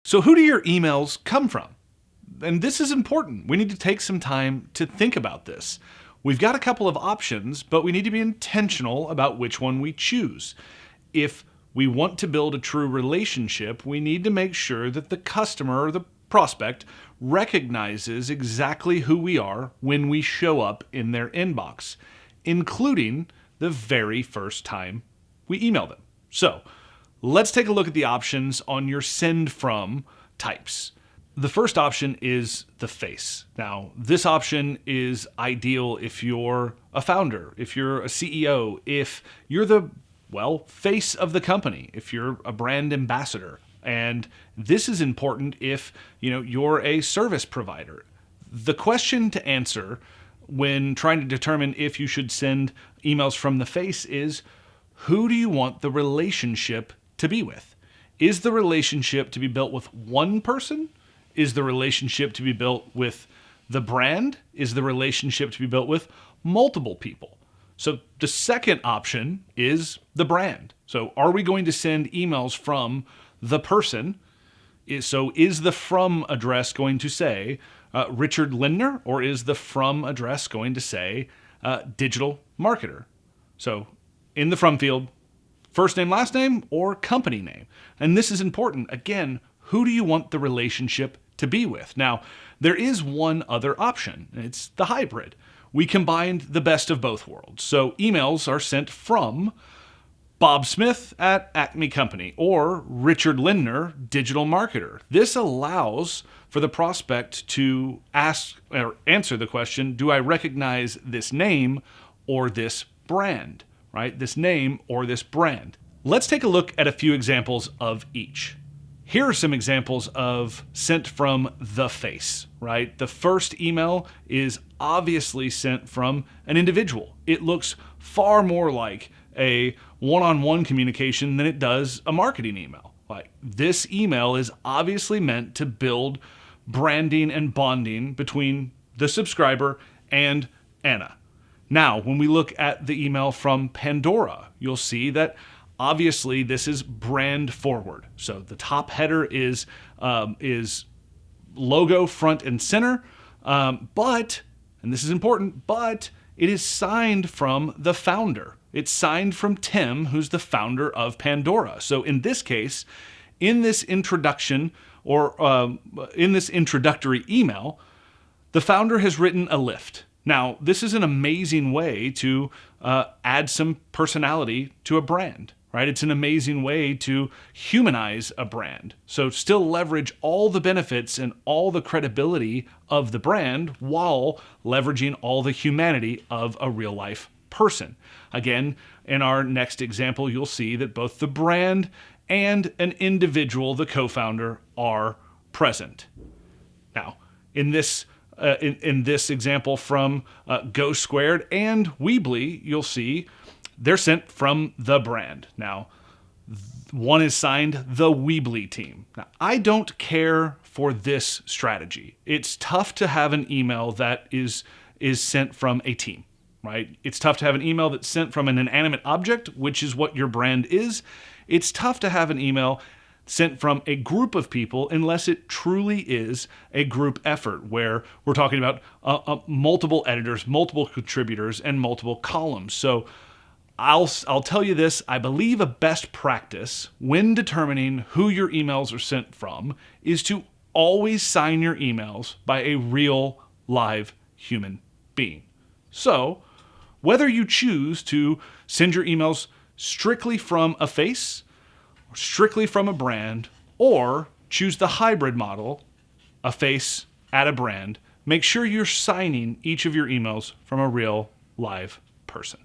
So who do your emails come from? And this is important. We need to take some time to think about this. We've got a couple of options, but we need to be intentional about which one we choose. If we want to build a true relationship, we need to make sure that the customer or the prospect recognizes exactly who we are when we show up in their inbox, including the very first time we email them. So let's take a look at the options on your send from types. The first option is the face. Now, this option is ideal if you're a founder, if you're a CEO, if you're the, face of the company, if you're a brand ambassador. And this is important if, you're a service provider. The question to answer when trying to determine if you should send emails from the face is, who do you want the relationship to be with? Is the relationship to be built with one person? Is the relationship to be built with the brand? Is the relationship to be built with multiple people? So the second option is the brand. So are we going to send emails from the person? So is the from address going to say Richard Lindner, or is the from address going to say digital marketer? So in the from field, first name, last name, or company name. And this is important. Again, who do you want the relationship to be with? Now, there is one other option. It's the hybrid. We combined the best of both worlds. So emails are sent from Bob Smith at Acme Company or Richard Lindner, digital marketer. This allows for the prospect to ask or answer the question, do I recognize this name or this brand, right? This name or this brand. Let's take a look at a few examples of each. Here are some examples of sent from the face, right? The first email is obviously sent from an individual. It looks far more like a one-on-one communication than it does a marketing email. Like, this email is obviously meant to build branding and bonding between the subscriber and Anna. Now, when we look at the email from Pandora, you'll see that obviously this is brand forward. So the top header is logo front and center, but, and this is important, but it is signed from the founder. It's signed from Tim, who's the founder of Pandora. So in this case, in this introduction or in this introductory email, the founder has written a lift. Now, this is an amazing way to add some personality to a brand, right? It's an amazing way to humanize a brand. So still leverage all the benefits and all the credibility of the brand while leveraging all the humanity of a real life person. Again, in our next example, you'll see that both the brand and an individual, the co-founder, are present. Now, in this example from Go Squared and Weebly, you'll see they're sent from the brand. Now, one is signed the Weebly team. Now, I don't care for this strategy. It's tough to have an email that is sent from a team, right? It's tough to have an email that's sent from an inanimate object, which is what your brand is. It's tough to have an email sent from a group of people unless it truly is a group effort where we're talking about multiple editors, multiple contributors, and multiple columns. So I'll tell you this, I believe a best practice when determining who your emails are sent from is to always sign your emails by a real live human being. So whether you choose to send your emails strictly from a face, strictly from a brand, or choose the hybrid model, a face at a brand, make sure you're signing each of your emails from a real live person.